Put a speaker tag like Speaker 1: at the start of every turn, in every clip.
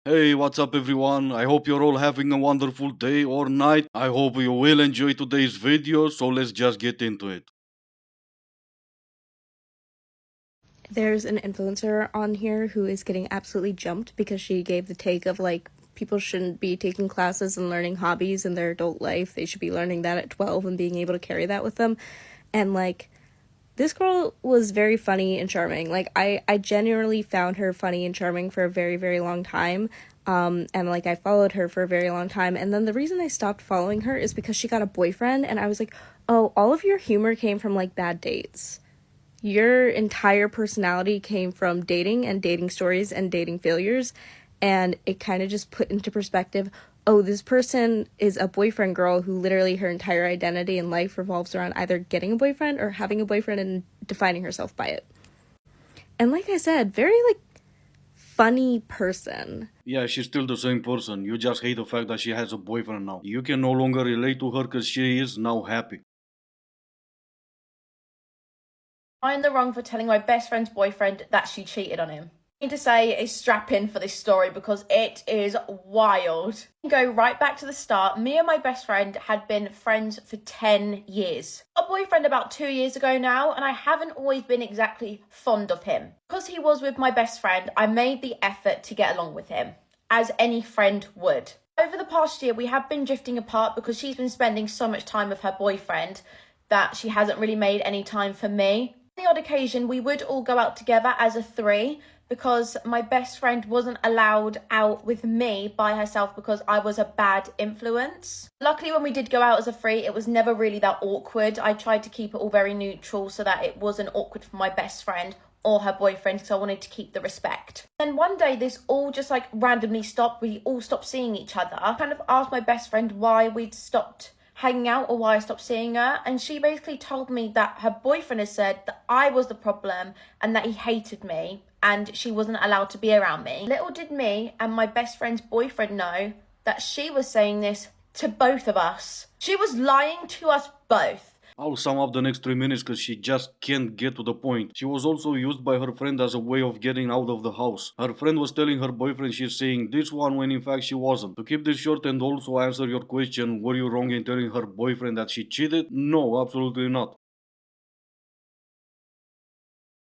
Speaker 1: Hey, what's up everyone? I hope you're all having a wonderful day or night. I hope you will enjoy today's video, so let's just get into it.
Speaker 2: There's an influencer on here who is getting absolutely jumped because she gave the take of like people shouldn't be taking classes and learning hobbies in their adult life. They should be learning that at 12 and being able to carry that with them. And like this girl was very funny and charming. Like I genuinely found her funny and charming for a very, very long time. And like I followed her for a very long time. And then the reason I stopped following her is because she got a boyfriend and I was like, oh, all of your humor came from like bad dates. Your entire personality came from dating and dating stories and dating failures, and it kind of just put into perspective, oh, this person is a boyfriend girl who literally her entire identity in life revolves around either getting a boyfriend or having a boyfriend and defining herself by it. And like I said, very like funny person.
Speaker 1: Yeah, she's still the same person. You just hate the fact that she has a boyfriend now. You can no longer relate to her because she is now happy.
Speaker 3: I'm the wrong for telling my best friend's boyfriend that she cheated on him. I need to say is strap in for this story because it is wild. Go right back to the start. Me and my best friend had been friends for 10 years. I got a boyfriend about 2 years ago now, and I haven't always been exactly fond of him. Because he was with my best friend, I made the effort to get along with him, as any friend would. Over the past year, we have been drifting apart because she's been spending so much time with her boyfriend that she hasn't really made any time for me. On the odd occasion, we would all go out together as a three because my best friend wasn't allowed out with me by herself because I was a bad influence. Luckily, when we did go out as a three, it was never really that awkward. I tried to keep it all very neutral so that it wasn't awkward for my best friend or her boyfriend because I wanted to keep the respect. And one day this all just like randomly stopped. We all stopped seeing each other. I kind of asked my best friend why we'd stopped hanging out or why I stopped seeing her, and she basically told me that her boyfriend has said that I was the problem and that he hated me and she wasn't allowed to be around me. Little did me and my best friend's boyfriend know that she was saying this to both of us. She was lying to us both.
Speaker 1: I'll sum up the next 3 minutes because she just can't get to the point. She was also used by her friend as a way of getting out of the house. Her friend was telling her boyfriend she's saying this one when in fact she wasn't. To keep this short and also answer your question, were you wrong in telling her boyfriend that she cheated? No, absolutely not.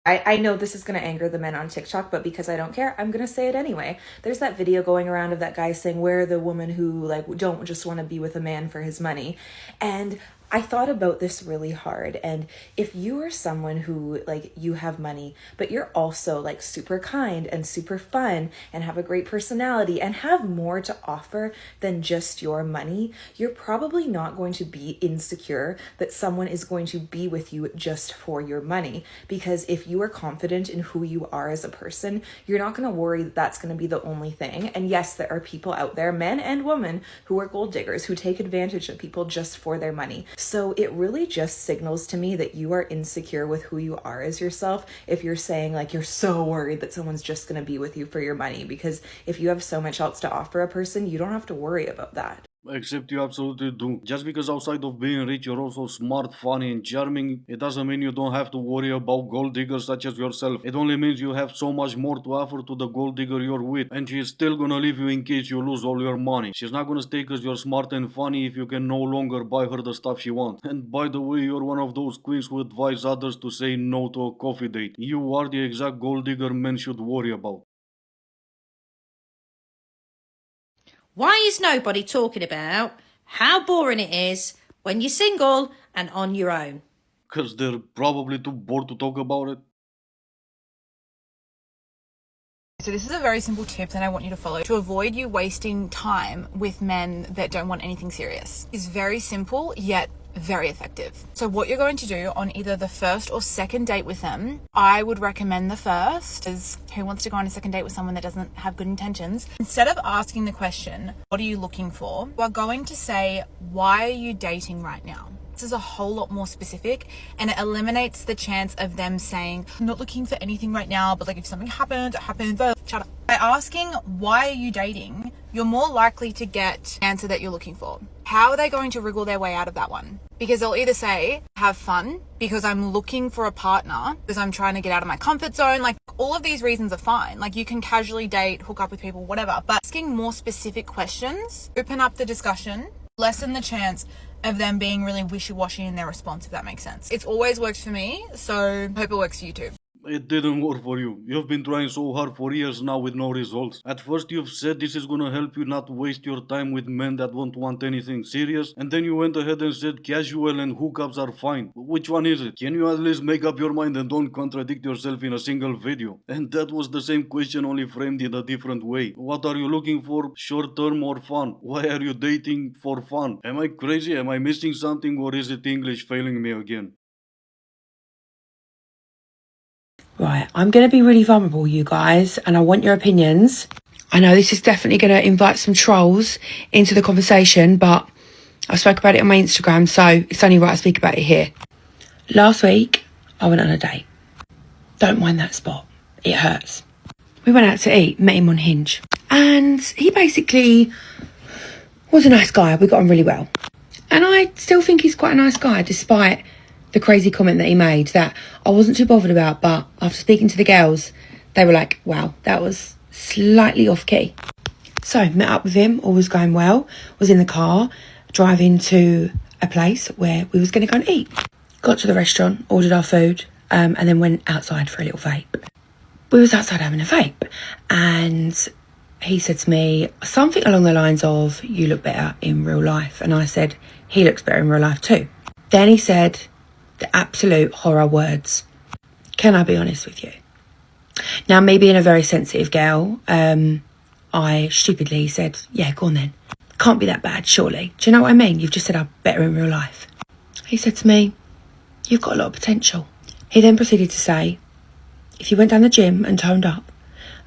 Speaker 4: I know this is going to anger the men on TikTok, but because I don't care, I'm going to say it anyway. There's that video going around of that guy saying, where are the women who like don't just want to be with a man for his money? And I thought about this really hard. And if you are someone who like you have money, but you're also like super kind and super fun and have a great personality and have more to offer than just your money, you're probably not going to be insecure that someone is going to be with you just for your money. Because if you are confident in who you are as a person, you're not going to worry that that's going to be the only thing. And yes, there are people out there, men and women, who are gold diggers, who take advantage of people just for their money. So it really just signals to me that you are insecure with who you are as yourself if you're saying like you're so worried that someone's just going to be with you for your money, because if you have so much else to offer a person, you don't have to worry about that.
Speaker 1: Except you absolutely do. Just because outside of being rich you're also smart, funny and charming, it doesn't mean you don't have to worry about gold diggers such as yourself. It only means you have so much more to offer to the gold digger you're with, and she's still gonna leave you in case you lose all your money. She's not gonna stay cause you're smart and funny if you can no longer buy her the stuff she wants. And by the way, you're one of those queens who advise others to say no to a coffee date. You are the exact gold digger men should worry about.
Speaker 5: Why is nobody talking about how boring it is when you're single and on your own?
Speaker 1: Cause they're probably too bored to talk about it.
Speaker 6: So this is a very simple tip that I want you to follow to avoid you wasting time with men that don't want anything serious. It's very simple, yet very effective. So what you're going to do on either the first or second date with them, I would recommend the first, is who wants to go on a second date with someone that doesn't have good intentions? Instead of asking the question, what are you looking for? We're going to say, why are you dating right now? This is a whole lot more specific and it eliminates the chance of them saying, I'm not looking for anything right now, but like if something happens, it happens. Shut up. By asking, why are you dating? You're more likely to get the answer that you're looking for. how are they going to wriggle their way out of that one? Because they'll either say, have fun because I'm looking for a partner, because I'm trying to get out of my comfort zone. Like, all of these reasons are fine. Like, you can casually date, hook up with people, whatever. But asking more specific questions, open up the discussion, lessen the chance of them being really wishy-washy in their response, if that makes sense. It's always worked for me, so hope it works for you too.
Speaker 1: It didn't work for you. You've been trying so hard for years now with no results. At first you've said this is gonna help you not waste your time with men that won't want anything serious, and then you went ahead and said casual and hookups are fine. Which one is it? Can you at least make up your mind and don't contradict yourself in a single video? And that was the same question, only framed in a different way. What are you looking for? Short term or fun? Why are you dating for fun? Am I crazy? Am I missing something, or is it English failing me again?
Speaker 7: Right, I'm going to be really vulnerable, you guys, and I want your opinions. I know this is definitely going to invite some trolls into the conversation, but I spoke about it on my Instagram, so it's only right I speak about it here. Last week, I went on a date. Don't mind that spot. It hurts. We went out to eat, met him on Hinge. And he basically was a nice guy. We got on really well. And I still think he's quite a nice guy, despite the crazy comment that he made that I wasn't too bothered about, but after speaking to the girls, they were like, wow, that was slightly off key. So met up with him, all was going well, was in the car, driving to a place where we was going to go and eat. Got to the restaurant, ordered our food, and then went outside for a little vape. We was outside having a vape, and he said to me something along the lines of, you look better in real life. And I said, he looks better in real life too. Then he said the absolute horror words. Can I be honest with you? Now, me being a very sensitive girl, I stupidly said, yeah, go on then. Can't be that bad, surely. Do you know what I mean? You've just said I'm better in real life. He said to me, you've got a lot of potential. He then proceeded to say, if you went down the gym and toned up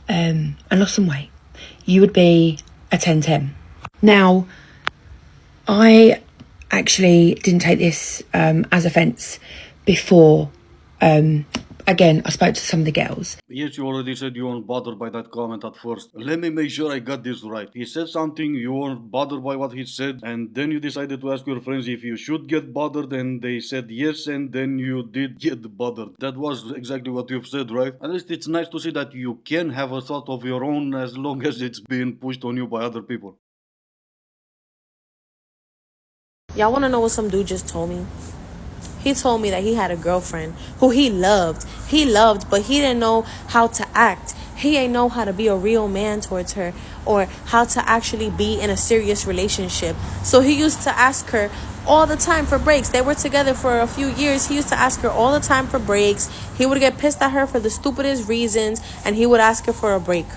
Speaker 7: and lost some weight, you would be a 10-10. Now, I actually didn't take this as offence before. Again, I spoke to some of the girls.
Speaker 1: Yes, you already said you weren't bothered by that comment at first. Let me make sure I got this right. He said something, you weren't bothered by what he said, and then you decided to ask your friends if you should get bothered, and they said yes, and then you did get bothered. That was exactly what you've said, right? At least it's nice to see that you can have a thought of your own as long as it's being pushed on you by other people.
Speaker 8: Y'all want to know what some dude just told me? He told me that he had a girlfriend who he loved. He loved, but he didn't know how to act. He ain't know how to be a real man towards her or how to actually be in a serious relationship. So he used to ask her all the time for breaks. They were together for a few years. He used to ask her all the time for breaks. He would get pissed at her for the stupidest reasons, and he would ask her for a break.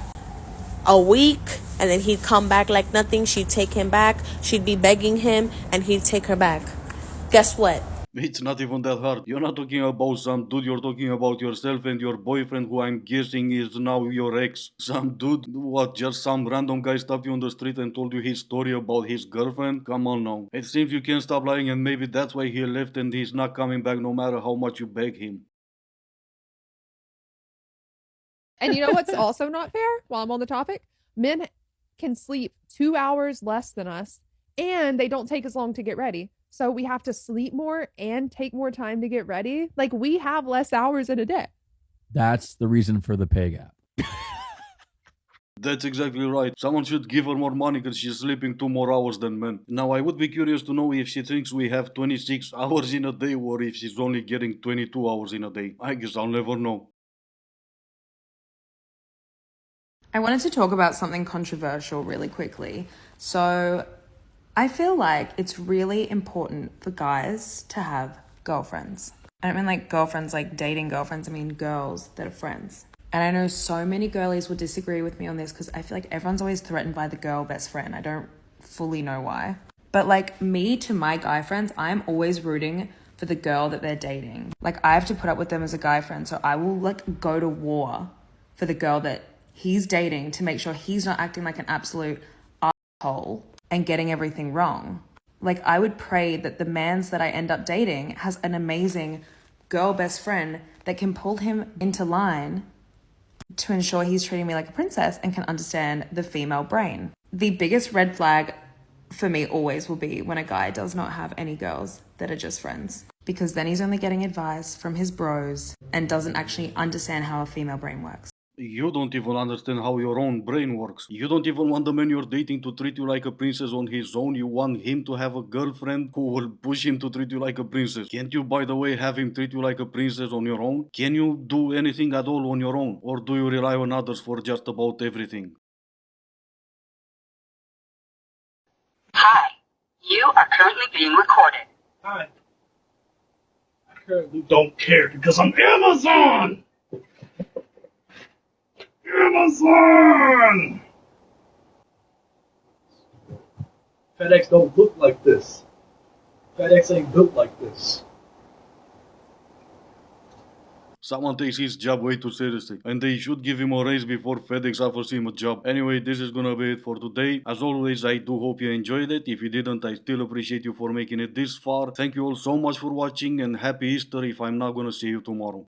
Speaker 8: A week, and then he'd come back like nothing. She'd take him back. She'd be begging him, and he'd take her back. Guess what?
Speaker 1: It's not even that hard. You're not talking about some dude, you're talking about yourself and your boyfriend, who I'm guessing is now your ex. Some dude? What, just some random guy stopped you on the street and told you his story about his girlfriend? Come on now. It seems you can't stop lying, and maybe that's why he left and he's not coming back no matter how much you beg him.
Speaker 9: And you know what's also not fair while I'm on the topic? Men can sleep 2 hours less than us, and they don't take as long to get ready. So we have to sleep more and take more time to get ready. Like, we have less hours in a day.
Speaker 10: That's the reason for the pay gap.
Speaker 1: That's exactly right. Someone should give her more money because she's sleeping 2 more hours than men. Now, I would be curious to know if she thinks we have 26 hours in a day or if she's only getting 22 hours in a day. I guess I'll never know.
Speaker 4: I wanted to talk about something controversial really quickly. So I feel like it's really important for guys to have girlfriends. I don't mean like girlfriends, like dating girlfriends. I mean girls that are friends. And I know so many girlies would disagree with me on this because I feel like everyone's always threatened by the girl best friend. I don't fully know why. But like me to my guy friends, I'm always rooting for the girl that they're dating. Like I have to put up with them as a guy friend. So I will like go to war for the girl that he's dating to make sure he's not acting like an absolute asshole and getting everything wrong. Like I would pray that the mans that I end up dating has an amazing girl best friend that can pull him into line to ensure he's treating me like a princess and can understand the female brain. The biggest red flag for me always will be when a guy does not have any girls that are just friends. Because then he's only getting advice from his bros and doesn't actually understand how a female brain works.
Speaker 1: You don't even understand how your own brain works. You don't even want the man you're dating to treat you like a princess on his own. You want him to have a girlfriend who will push him to treat you like a princess. Can't you, by the way, have him treat you like a princess on your own? Can you do anything at all on your own? Or do you rely on others for just about everything?
Speaker 11: Hi, you are currently being recorded.
Speaker 12: Hi. I currently don't care because I'm Amazon! Amazon! FedEx don't look like this. FedEx ain't built like this.
Speaker 1: Someone takes his job way too seriously, and they should give him a raise before FedEx offers him a job. Anyway, this is gonna be it for today. As always, I do hope you enjoyed it. If you didn't, I still appreciate you for making it this far. Thank you all so much for watching, and happy Easter if I'm not gonna see you tomorrow.